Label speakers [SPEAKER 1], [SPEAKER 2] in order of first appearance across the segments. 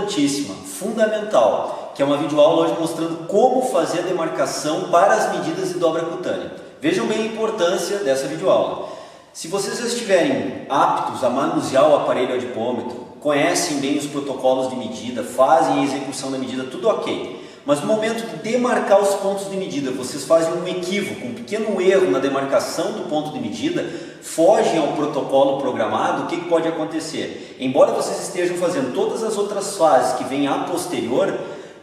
[SPEAKER 1] importantíssima, fundamental, que é uma videoaula hoje mostrando como fazer a demarcação para as medidas de dobra cutânea. Vejam bem a importância dessa videoaula. Se vocês já estiverem aptos a manusear o aparelho adipômetro, conhecem bem os protocolos de medida, fazem a execução da medida, tudo ok. Mas no momento de demarcar os pontos de medida, vocês fazem um equívoco, um pequeno erro na demarcação do ponto de medida, fogem ao protocolo programado, o que pode acontecer? Embora vocês estejam fazendo todas as outras fases que vêm a posterior,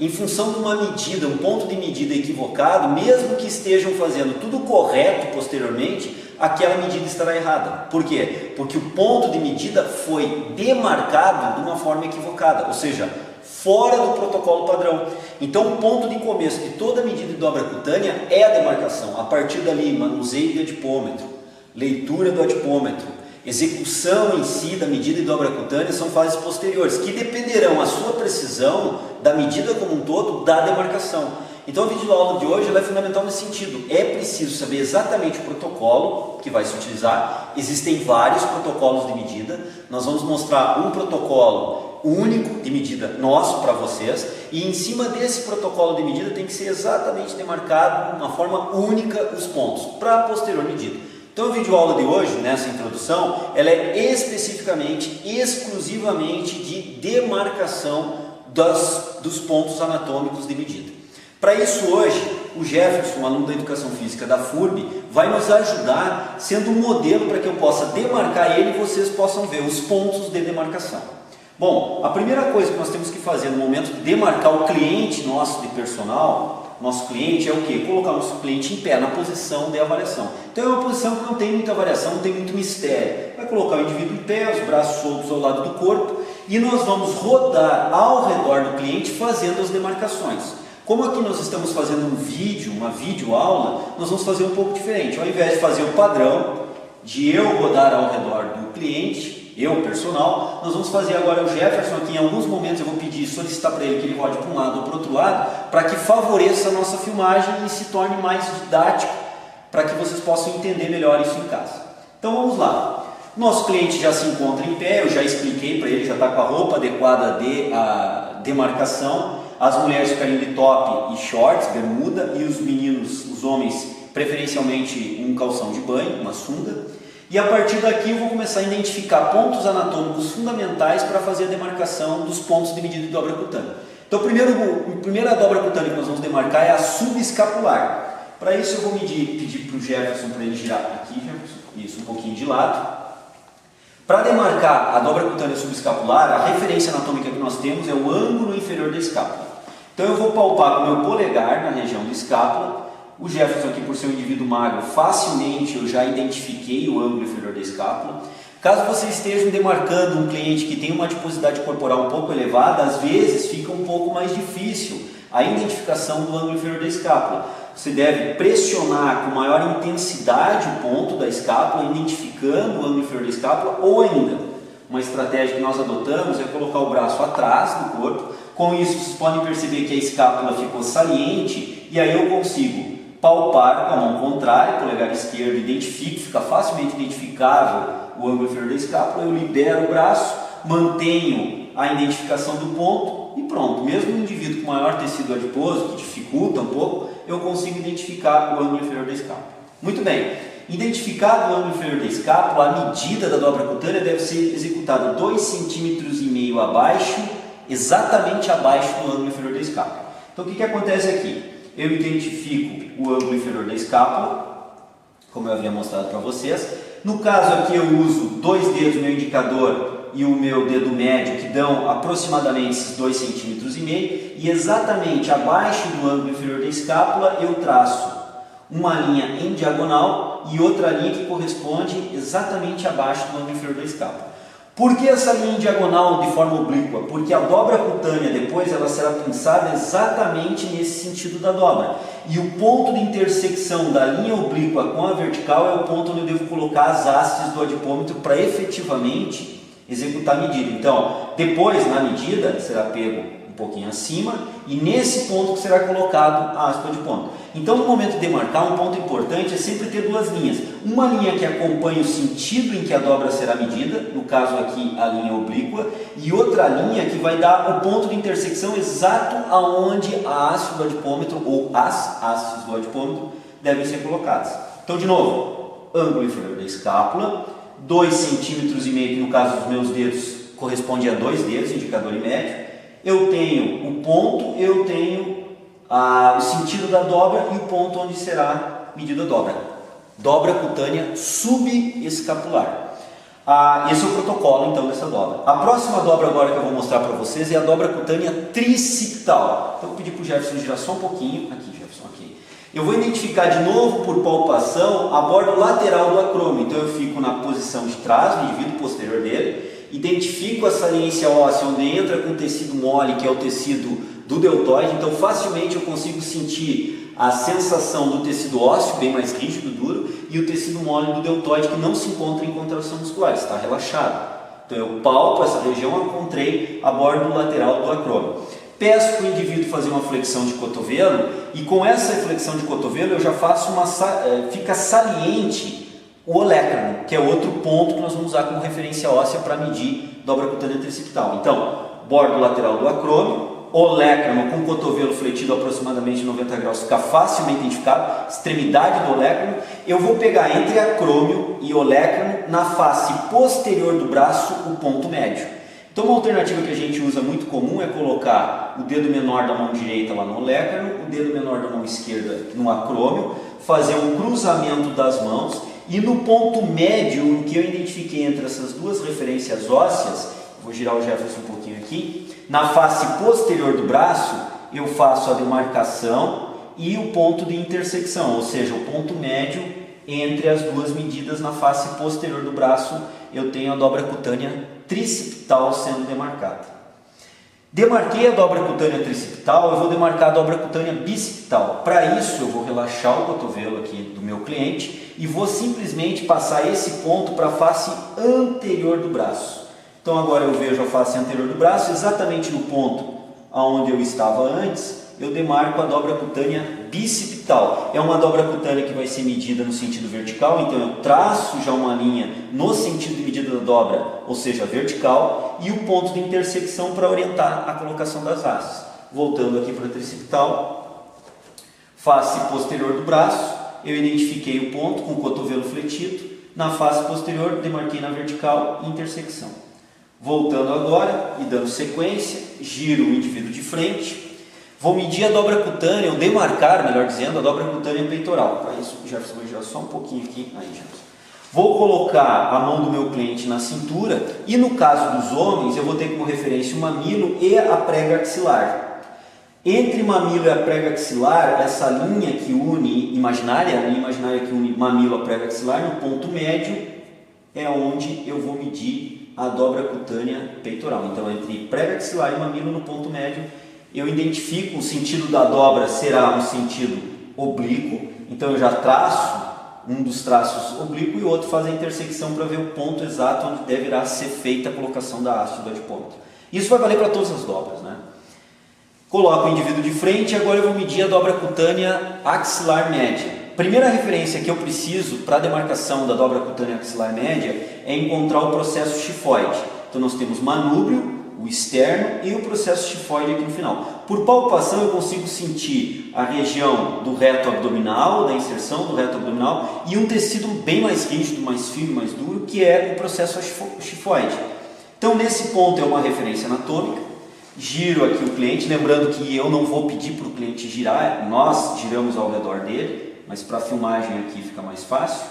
[SPEAKER 1] em função de uma medida, um ponto de medida equivocado, mesmo que estejam fazendo tudo correto posteriormente, aquela medida estará errada. Por quê? Porque o ponto de medida foi demarcado de uma forma equivocada, ou seja, fora do protocolo padrão. Então o ponto de começo de toda medida de dobra cutânea é a demarcação. A partir dali, manuseio de adipômetro, leitura do adipômetro, execução em si da medida de dobra cutânea são fases posteriores, que dependerão a sua precisão da medida como um todo da demarcação. Então a videoaula de hoje ela é fundamental nesse sentido. É preciso saber exatamente o protocolo que vai se utilizar. Existem vários protocolos de medida. Nós vamos mostrar um protocolo único de medida nosso para vocês, e em cima desse protocolo de medida tem que ser exatamente demarcado de uma forma única os pontos para a posterior medida. Então a videoaula de hoje, nessa introdução, ela é especificamente, exclusivamente de demarcação dos pontos anatômicos de medida. Para isso hoje, o Jefferson, aluno da Educação Física da FURB, vai nos ajudar sendo um modelo para que eu possa demarcar ele e vocês possam ver os pontos de demarcação. Bom, a primeira coisa que nós temos que fazer no momento de demarcar o cliente nosso de personal, nosso cliente é o quê? Colocar o nosso cliente em pé, na posição de avaliação. Então é uma posição que não tem muita variação, não tem muito mistério. Vai colocar o indivíduo em pé, os braços soltos ao lado do corpo, e nós vamos rodar ao redor do cliente fazendo as demarcações. Como aqui nós estamos fazendo um vídeo, uma videoaula, nós vamos fazer um pouco diferente. Ao invés de fazer o padrão de eu rodar ao redor do cliente, eu, personal, nós vamos fazer agora o Jefferson aqui. Em alguns momentos eu vou pedir, solicitar para ele que ele rode para um lado ou para o outro lado, para que favoreça a nossa filmagem e se torne mais didático, para que vocês possam entender melhor isso em casa. Então vamos lá. Nosso cliente já se encontra em pé, eu já expliquei para ele, já está com a roupa adequada de demarcação. As mulheres ficariam de top e shorts, bermuda, e os meninos, os homens, preferencialmente um calção de banho, uma sunga. E a partir daqui eu vou começar a identificar pontos anatômicos fundamentais para fazer a demarcação dos pontos de medida de dobra cutânea. Então a primeira dobra cutânea que nós vamos demarcar é a subescapular. Para isso eu vou pedir para o Jefferson, para ele girar aqui, Jefferson, isso, um pouquinho de lado. Para demarcar a dobra cutânea subescapular, a referência anatômica que nós temos é o ângulo inferior da escápula. Então eu vou palpar com o meu polegar na região da escápula. O Jefferson aqui, por ser um indivíduo magro, facilmente eu já identifiquei o ângulo inferior da escápula. Caso vocês estejam demarcando um cliente que tem uma adiposidade corporal um pouco elevada, às vezes fica um pouco mais difícil a identificação do ângulo inferior da escápula. Você deve pressionar com maior intensidade o ponto da escápula, identificando o ângulo inferior da escápula, ou ainda, uma estratégia que nós adotamos é colocar o braço atrás do corpo. Com isso, vocês podem perceber que a escápula ficou saliente, e aí eu consigo palpar com a mão contrária, polegar esquerdo, identifico, fica facilmente identificável o ângulo inferior da escápula, eu libero o braço, mantenho a identificação do ponto e pronto. Mesmo um indivíduo com maior tecido adiposo, que dificulta um pouco, eu consigo identificar o ângulo inferior da escápula. Muito bem, identificado o ângulo inferior da escápula, a medida da dobra cutânea deve ser executada 2,5 cm abaixo, exatamente abaixo do ângulo inferior da escápula. Então o que acontece aqui? Eu identifico o ângulo inferior da escápula, como eu havia mostrado para vocês. No caso aqui eu uso dois dedos, meu indicador e o meu dedo médio, que dão aproximadamente esses 2,5 cm, e exatamente abaixo do ângulo inferior da escápula eu traço uma linha em diagonal e outra linha que corresponde exatamente abaixo do ângulo inferior da escápula. Por que essa linha em diagonal de forma oblíqua? Porque a dobra cutânea depois ela será pinçada exatamente nesse sentido da dobra. E o ponto de intersecção da linha oblíqua com a vertical é o ponto onde eu devo colocar as hastes do adipômetro para efetivamente executar a medida. Então, depois na medida será pego o pouquinho acima, e nesse ponto que será colocado a haste do adipômetro. Então, no momento de demarcar, um ponto importante é sempre ter duas linhas. Uma linha que acompanha o sentido em que a dobra será medida, no caso aqui a linha oblíqua, e outra linha que vai dar o ponto de intersecção exato aonde a haste do adipômetro ou as hastes do adipômetro devem ser colocadas. Então, de novo, ângulo inferior da escápula, 2,5 cm, que no caso dos meus dedos corresponde a 2 dedos, indicador e médio. Eu tenho o ponto, eu tenho o sentido da dobra e o ponto onde será medida a dobra. Dobra cutânea subescapular. Esse é o protocolo então dessa dobra. A próxima dobra agora que eu vou mostrar para vocês é a dobra cutânea tricipital. Então eu vou pedir para o Jefferson girar só um pouquinho. Aqui, Jefferson, aqui. Eu vou identificar de novo por palpação a borda lateral do acrômio. Então eu fico na posição de trás, no indivíduo posterior dele. Identifico a saliência óssea onde entra com o tecido mole, que é o tecido do deltoide. Então facilmente eu consigo sentir a sensação do tecido ósseo, bem mais rígido, duro, e o tecido mole do deltoide, que não se encontra em contração muscular, está relaxado. Então eu palpo essa região, encontrei a borda lateral do acrômio. Peço para o indivíduo fazer uma flexão de cotovelo, e com essa flexão de cotovelo eu já faço fica saliente o olecrano, que é outro ponto que nós vamos usar como referência óssea para medir dobra cutânea tricipital. Então, borda lateral do acrômio, olecrano com cotovelo fletido aproximadamente 90 graus, fica facilmente identificado, extremidade do olecrano. Eu vou pegar entre acrômio e olecrano, na face posterior do braço, o ponto médio. Então, uma alternativa que a gente usa muito comum é colocar o dedo menor da mão direita lá no olecrano, o dedo menor da mão esquerda no acrômio, fazer um cruzamento das mãos, e no ponto médio, que eu identifiquei entre essas duas referências ósseas, vou girar o Jefferson um pouquinho aqui, na face posterior do braço, eu faço a demarcação e o ponto de intersecção, ou seja, o ponto médio entre as duas medidas na face posterior do braço, eu tenho a dobra cutânea tricipital sendo demarcada. Demarquei a dobra cutânea tricipital, eu vou demarcar a dobra cutânea bicipital. Para isso, eu vou relaxar o cotovelo aqui do meu cliente e vou simplesmente passar esse ponto para a face anterior do braço. Então agora eu vejo a face anterior do braço, exatamente no ponto onde eu estava antes, eu demarco a dobra cutânea bicipital. É uma dobra cutânea que vai ser medida no sentido vertical, então eu traço já uma linha no sentido de medida da dobra, ou seja, vertical, e o ponto de intersecção para orientar a colocação das hastes. Voltando aqui para a tricipital, face posterior do braço, eu identifiquei o ponto com o cotovelo fletido, na face posterior demarquei na vertical e intersecção. Voltando agora e dando sequência, giro o indivíduo de frente. Vou medir a dobra cutânea, ou demarcar, melhor dizendo, a dobra cutânea peitoral. Para isso, o Jefferson vai girar só um pouquinho aqui. Aí, Jefferson. Vou colocar a mão do meu cliente na cintura e, no caso dos homens, eu vou ter como referência o mamilo e a prega axilar. Entre mamilo e a prega axilar, essa linha que une imaginária, a linha imaginária que une mamilo à prega axilar, no ponto médio, é onde eu vou medir a dobra cutânea peitoral. Então, entre prega axilar e mamilo no ponto médio, eu identifico o sentido da dobra será um sentido oblíquo, então eu já traço um dos traços oblíquo e o outro faz a intersecção para ver o ponto exato onde deverá ser feita a colocação da haste do adipômetro. Isso vai valer para todas as dobras, né? Coloco o indivíduo de frente e agora eu vou medir a dobra cutânea axilar média. Primeira referência que eu preciso para a demarcação da dobra cutânea axilar média é encontrar o processo chifoide. Então nós temos manúbrio, o externo e o processo chifoide aqui no final. Por palpação eu consigo sentir a região do reto abdominal, da inserção do reto abdominal e um tecido bem mais rígido, mais firme, mais duro, que é o processo chifoide. Então nesse ponto é uma referência anatômica, giro aqui o cliente, lembrando que eu não vou pedir para o cliente girar, nós giramos ao redor dele, mas para a filmagem aqui fica mais fácil.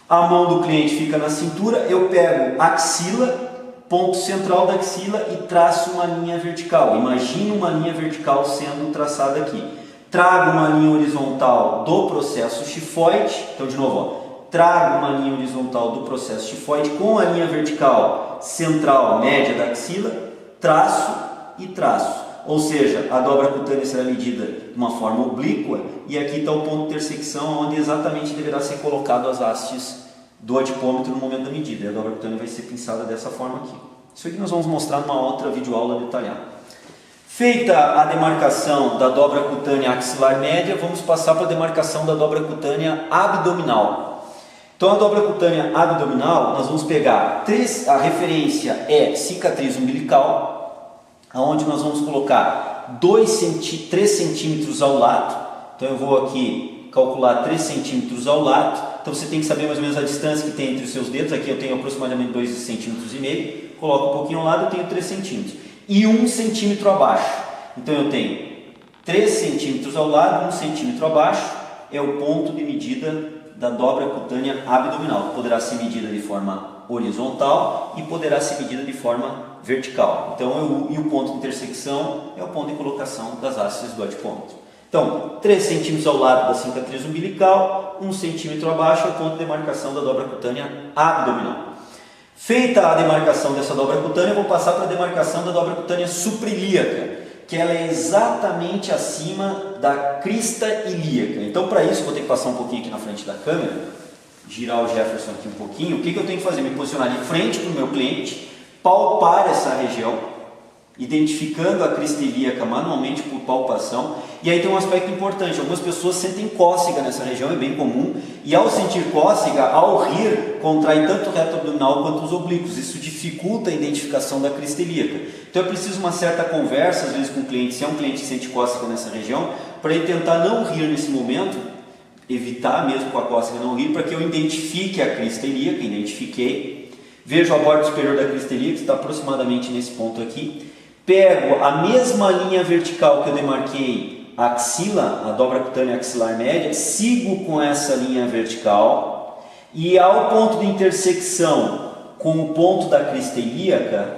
[SPEAKER 1] A mão do cliente fica na cintura, eu pego a axila, ponto central da axila e traço uma linha vertical. Imagine uma linha vertical sendo traçada aqui. Trago uma linha horizontal do processo chifoide. Então, de novo, ó, trago uma linha horizontal do processo chifoide com a linha vertical central média da axila, traço e traço. Ou seja, a dobra cutânea será medida de uma forma oblíqua e aqui está o ponto de intersecção onde exatamente deverá ser colocado as hastes do adipômetro no momento da medida. E a dobra cutânea vai ser pinçada dessa forma aqui. Isso aqui nós vamos mostrar numa outra videoaula detalhada. Feita a demarcação da dobra cutânea axilar média, vamos passar para a demarcação da dobra cutânea abdominal. Então a dobra cutânea abdominal, nós vamos pegar a referência é cicatriz umbilical, onde nós vamos colocar 3 centímetros ao lado. Então eu vou aqui calcular 3 centímetros ao lado. Então você tem que saber mais ou menos a distância que tem entre os seus dedos. Aqui eu tenho aproximadamente 2,5 centímetros. Coloco um pouquinho ao lado, eu tenho 3 centímetros. E 1 centímetro abaixo. Então eu tenho 3 centímetros ao lado, 1 centímetro abaixo, é o ponto de medida da dobra cutânea abdominal. Poderá ser medida de forma horizontal e poderá ser medida de forma vertical. Então, e o ponto de intersecção é o ponto de colocação das hastes do adipômetro. Então, 3 centímetros ao lado da cicatriz umbilical, 1 centímetro abaixo é o ponto de demarcação da dobra cutânea abdominal. Feita a demarcação dessa dobra cutânea, eu vou passar para a demarcação da dobra cutânea suprailíaca, que ela é exatamente acima da crista ilíaca. Então, para isso, eu vou ter que passar um pouquinho aqui na frente da câmera, girar o Jefferson aqui um pouquinho. O que eu tenho que fazer? Me posicionar de frente para o meu cliente, palpar essa região, identificando a crista ilíaca manualmente por palpação. E aí tem um aspecto importante, algumas pessoas sentem cócega nessa região, é bem comum, e ao sentir cócega, ao rir, contrai tanto o reto abdominal quanto os oblíquos. Isso dificulta a identificação da crista ilíaca. Então é preciso uma certa conversa, às vezes com o cliente, se é um cliente que sente cócega nessa região, para ele tentar não rir nesse momento, evitar mesmo com a cócega não rir, para que eu identifique a crista ilíaca, identifiquei, vejo a borda superior da crista ilíaca, que está aproximadamente nesse ponto aqui, pego a mesma linha vertical que eu demarquei a axila, a dobra cutânea axilar média, sigo com essa linha vertical e ao ponto de intersecção com o ponto da crista ilíaca,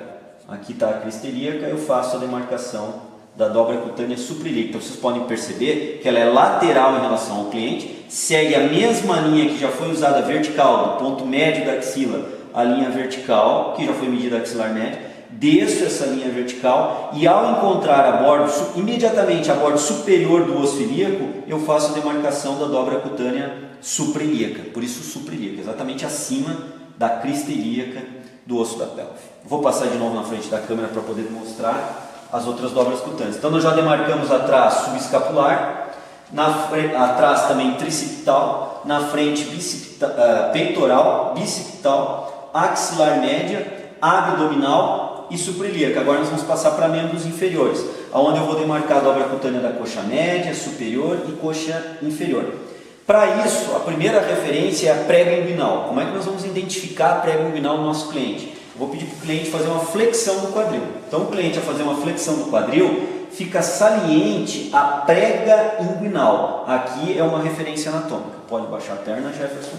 [SPEAKER 1] aqui está a crista ilíaca, eu faço a demarcação da dobra cutânea suprailíaca. Então vocês podem perceber que ela é lateral em relação ao cliente, segue a mesma linha que já foi usada vertical, do ponto médio da axila, a linha vertical, que já foi medida axilar média, desço essa linha vertical e ao encontrar a borda, imediatamente a borda superior do osso ilíaco, eu faço a demarcação da dobra cutânea suprailíaca, por isso suprailíaca, exatamente acima da crista ilíaca do osso da pelve. Vou passar de novo na frente da câmera para poder mostrar as outras dobras cutâneas. Então nós já demarcamos atrás subescapular, atrás também tricipital, na frente peitoral, bicipital, axilar média, abdominal e suprailíaca. Agora nós vamos passar para membros inferiores, onde eu vou demarcar a dobra cutânea da coxa média, superior e coxa inferior. Para isso, a primeira referência é a prega inguinal. Como é que nós vamos identificar a prega inguinal do nosso cliente? Eu vou pedir para o cliente fazer uma flexão do quadril. Então o cliente a fazer uma flexão do quadril, fica saliente a prega inguinal. Aqui é uma referência anatômica. Pode baixar a perna, Jefferson.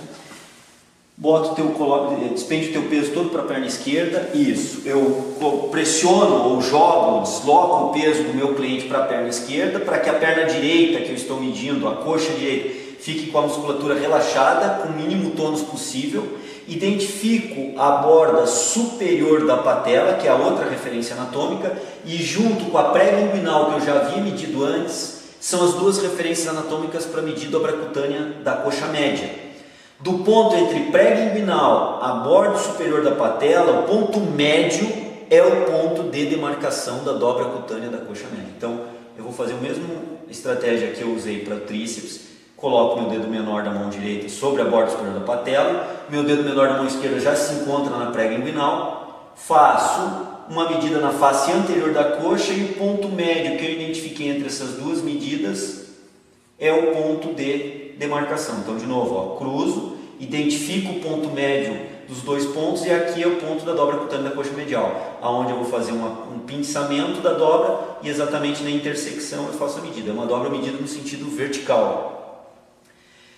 [SPEAKER 1] Despende o teu peso todo para a perna esquerda, isso, eu pressiono ou jogo, desloco o peso do meu cliente para a perna esquerda, para que a perna direita que eu estou medindo, a coxa direita, fique com a musculatura relaxada, com o mínimo tônus possível, identifico a borda superior da patela, que é a outra referência anatômica, e junto com a prega inguinal que eu já havia medido antes, são as duas referências anatômicas para medir a dobra cutânea da coxa média. Do ponto entre prega inguinal a borda superior da patela, o ponto médio é o ponto de demarcação da dobra cutânea da coxa média. Então, eu vou fazer a mesma estratégia que eu usei para o tríceps. Coloco meu dedo menor da mão direita sobre a borda superior da patela, meu dedo menor da mão esquerda já se encontra na prega inguinal, faço uma medida na face anterior da coxa e o ponto médio que eu identifiquei entre essas duas medidas é o ponto de demarcação. Então, de novo, ó, cruzo, identifico o ponto médio dos dois pontos e aqui é o ponto da dobra cutânea da coxa medial, aonde eu vou fazer um pinçamento da dobra e exatamente na intersecção eu faço a medida. É uma dobra medida no sentido vertical.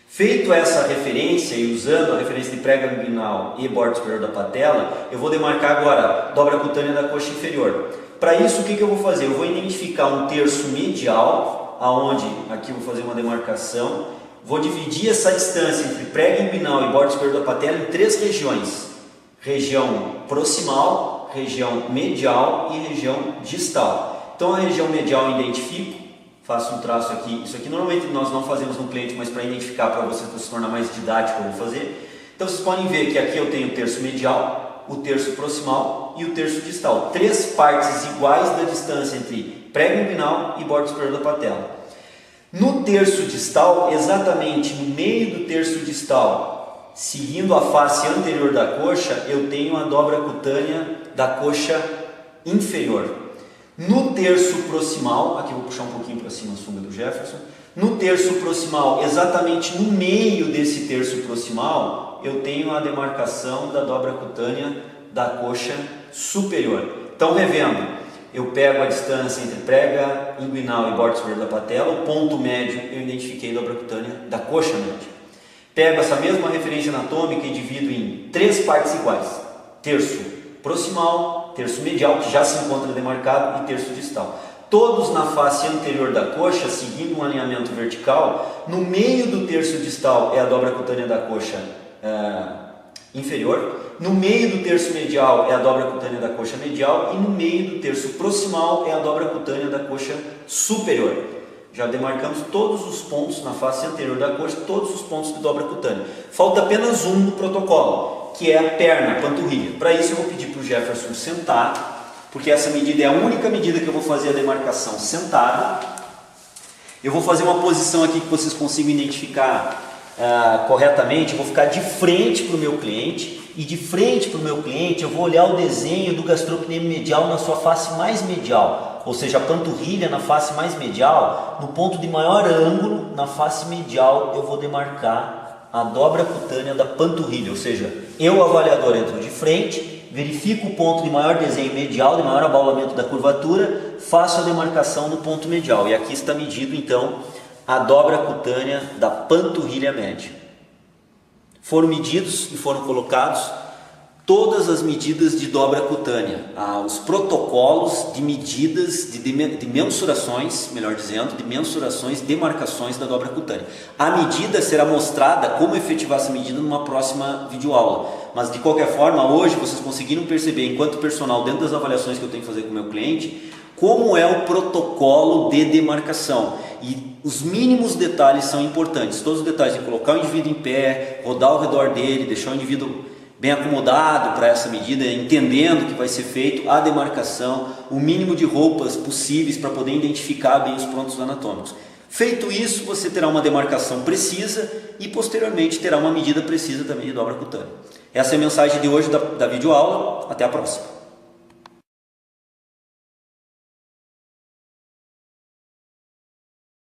[SPEAKER 1] Feito essa referência e usando a referência de prega inguinal e borda superior da patela, eu vou demarcar agora a dobra cutânea da coxa inferior. Para isso, o que eu vou fazer? Eu vou identificar um terço medial, aonde aqui eu vou fazer uma demarcação. Vou dividir essa distância entre prega inguinal e borda superior da patela em 3 regiões. Região proximal, região medial e região distal. Então a região medial eu identifico, faço um traço aqui. Isso aqui normalmente nós não fazemos no cliente, mas para identificar, para você se tornar mais didático eu vou fazer. Então vocês podem ver que aqui eu tenho o terço medial, o terço proximal e o terço distal. 3 partes iguais da distância entre prego inguinal e bordo superior da patela. No terço distal, exatamente no meio do terço distal, seguindo a face anterior da coxa, eu tenho a dobra cutânea da coxa inferior. No terço proximal, aqui eu vou puxar um pouquinho para cima a sunga do Jefferson. No terço proximal, exatamente no meio desse terço proximal, eu tenho a demarcação da dobra cutânea da coxa superior. Então, revendo, eu pego a distância entre prega inguinal e bordo superior da patela, o ponto médio eu identifiquei a dobra cutânea da coxa média. Pego essa mesma referência anatômica e divido em 3 partes iguais: terço proximal, terço medial, que já se encontra demarcado, e terço distal. Todos na face anterior da coxa, seguindo um alinhamento vertical. No meio do terço distal é a dobra cutânea da coxa inferior. No meio do terço medial é a dobra cutânea da coxa medial. E no meio do terço proximal é a dobra cutânea da coxa superior. Já demarcamos todos os pontos na face anterior da coxa, todos os pontos de dobra cutânea. Falta apenas um no protocolo, que é a perna, a panturrilha. Para isso eu vou pedir para o Jefferson sentar, porque essa medida é a única medida que eu vou fazer a demarcação sentado. Eu vou fazer uma posição aqui que vocês consigam identificar corretamente. Eu vou ficar de frente para o meu cliente, e de frente para o meu cliente eu vou olhar o desenho do gastrocnêmio medial na sua face mais medial, ou seja, a panturrilha na face mais medial. No ponto de maior ângulo, na face medial, eu vou demarcar a dobra cutânea da panturrilha, ou seja, eu, avaliador, entro de frente, verifico o ponto de maior desenho medial, de maior abaulamento da curvatura, faço a demarcação no ponto medial, e aqui está medido então a dobra cutânea da panturrilha média. Foram medidos e foram colocados todas as medidas de dobra cutânea, os protocolos de medidas, de mensurações, melhor dizendo, de mensurações, demarcações da dobra cutânea. A medida será mostrada, como efetivar essa medida, numa próxima videoaula. Mas de qualquer forma, hoje vocês conseguiram perceber, enquanto personal, dentro das avaliações que eu tenho que fazer com o meu cliente, como é o protocolo de demarcação. E os mínimos detalhes são importantes. Todos os detalhes de colocar o indivíduo em pé, rodar ao redor dele, deixar o indivíduo bem acomodado para essa medida, entendendo que vai ser feito a demarcação, o mínimo de roupas possíveis para poder identificar bem os pontos anatômicos. Feito isso, você terá uma demarcação precisa e posteriormente terá uma medida precisa também de dobra cutânea. Essa é a mensagem de hoje da videoaula. Até a próxima.